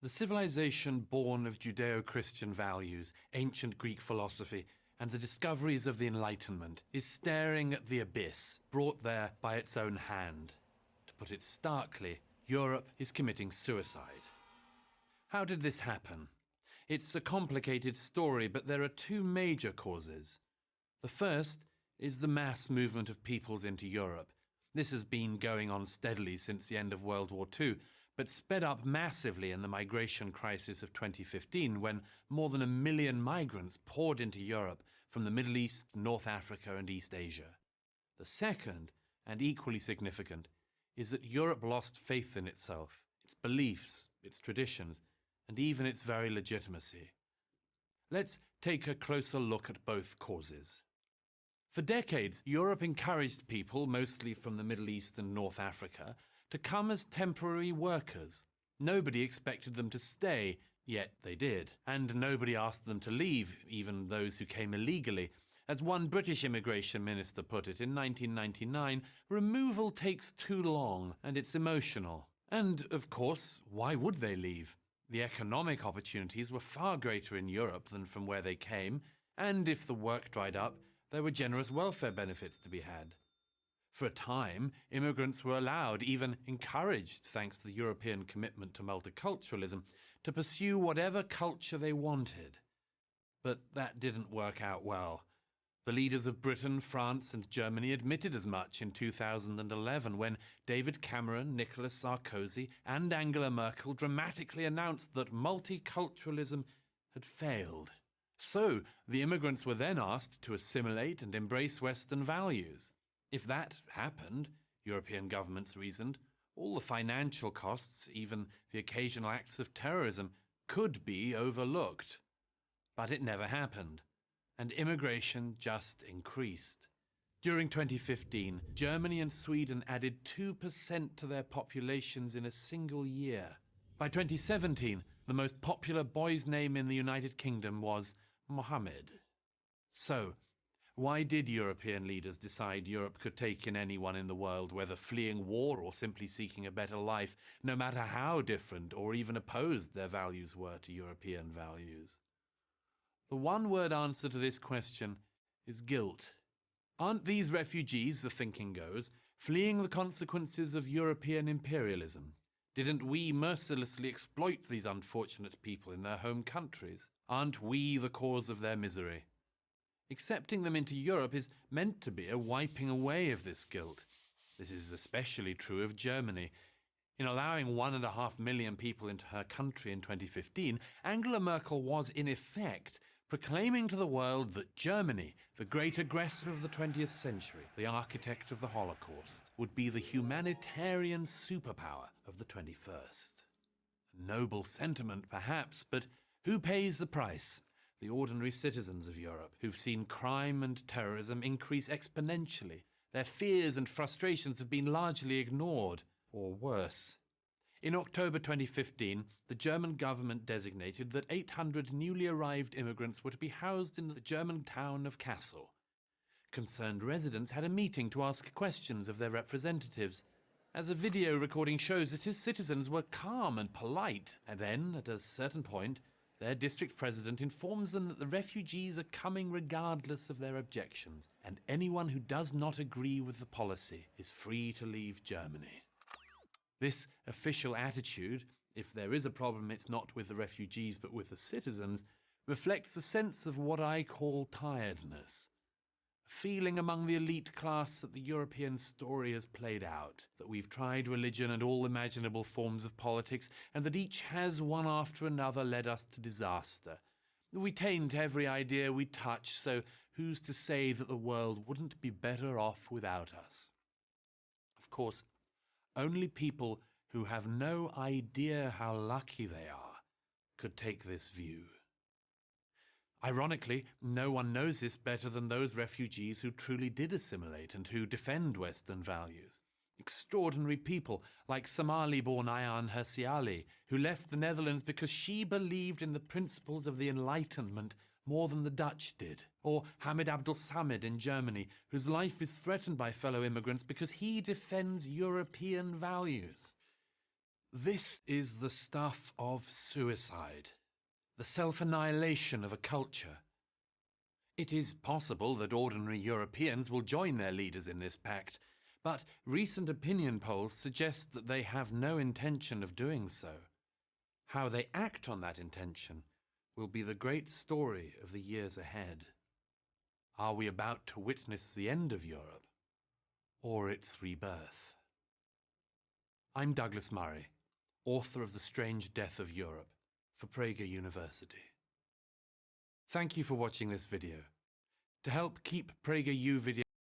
The civilization born of Judeo-Christian values, ancient Greek philosophy, and the discoveries of the Enlightenment is staring at the abyss brought there by its own hand. To put it starkly, Europe is committing suicide. How did this happen? It's a complicated story, but there are two major causes. The first is the mass movement of peoples into Europe. This has been going on steadily since the end of World War II, but sped up massively in the migration crisis of 2015 when more than 1 million migrants poured into Europe from the Middle East, North Africa and East Asia. The second, and equally significant, is that Europe lost faith in itself, its beliefs, its traditions, and even its very legitimacy. Let's take a closer look at both causes. For decades, Europe encouraged people, mostly from the Middle East and North Africa, to come as temporary workers. Nobody expected them to stay, yet they did. And nobody asked them to leave, even those who came illegally. As one British immigration minister put it in 1999, removal takes too long and it's emotional. And, of course, why would they leave? The economic opportunities were far greater in Europe than from where they came, and if the work dried up, there were generous welfare benefits to be had. For a time, immigrants were allowed, even encouraged, thanks to the European commitment to multiculturalism, to pursue whatever culture they wanted. But that didn't work out well. The leaders of Britain, France and Germany admitted as much in 2011 when David Cameron, Nicolas Sarkozy and Angela Merkel dramatically announced that multiculturalism had failed. So, the immigrants were then asked to assimilate and embrace Western values. If that happened, European governments reasoned, all the financial costs, even the occasional acts of terrorism, could be overlooked. But it never happened, and immigration just increased. During 2015, Germany and Sweden added 2% to their populations in a single year. By 2017, the most popular boy's name in the United Kingdom was Mohammed. So, why did European leaders decide Europe could take in anyone in the world, whether fleeing war or simply seeking a better life, no matter how different or even opposed their values were to European values? The one-word answer to this question is guilt. Aren't these refugees, the thinking goes, fleeing the consequences of European imperialism? Didn't we mercilessly exploit these unfortunate people in their home countries? Aren't we the cause of their misery? Accepting them into Europe is meant to be a wiping away of this guilt. This is especially true of Germany. In allowing 1.5 million people into her country in 2015, Angela Merkel was, in effect, proclaiming to the world that Germany, the great aggressor of the 20th century, the architect of the Holocaust, would be the humanitarian superpower of the 21st. A noble sentiment, perhaps, but who pays the price? The ordinary citizens of Europe, who've seen crime and terrorism increase exponentially. Their fears and frustrations have been largely ignored, or worse. In October 2015, the German government designated that 800 newly arrived immigrants were to be housed in the German town of Kassel. Concerned residents had a meeting to ask questions of their representatives. As a video recording shows, that his citizens were calm and polite, and then, at a certain point, their district president informs them that the refugees are coming regardless of their objections, and anyone who does not agree with the policy is free to leave Germany. This official attitude, if there is a problem it's not with the refugees but with the citizens, reflects a sense of what I call tiredness. A feeling among the elite class that the European story has played out, that we've tried religion and all imaginable forms of politics, and that each has one after another led us to disaster. We taint every idea we touch, so who's to say that the world wouldn't be better off without us? Of course, only people who have no idea how lucky they are could take this view. Ironically, no one knows this better than those refugees who truly did assimilate and who defend Western values. Extraordinary people like Somali-born Ayaan Hirsi Ali, who left the Netherlands because she believed in the principles of the Enlightenment more than the Dutch did. Or Hamid Abdel Samid in Germany, whose life is threatened by fellow immigrants because he defends European values. This is the stuff of suicide, the self-annihilation of a culture. It is possible that ordinary Europeans will join their leaders in this pact, but recent opinion polls suggest that they have no intention of doing so. How they act on that intention will be the great story of the years ahead. Are we about to witness the end of Europe, or its rebirth? I'm Douglas Murray, author of The Strange Death of Europe for Prager University. Thank you for watching this video. To help keep PragerU videos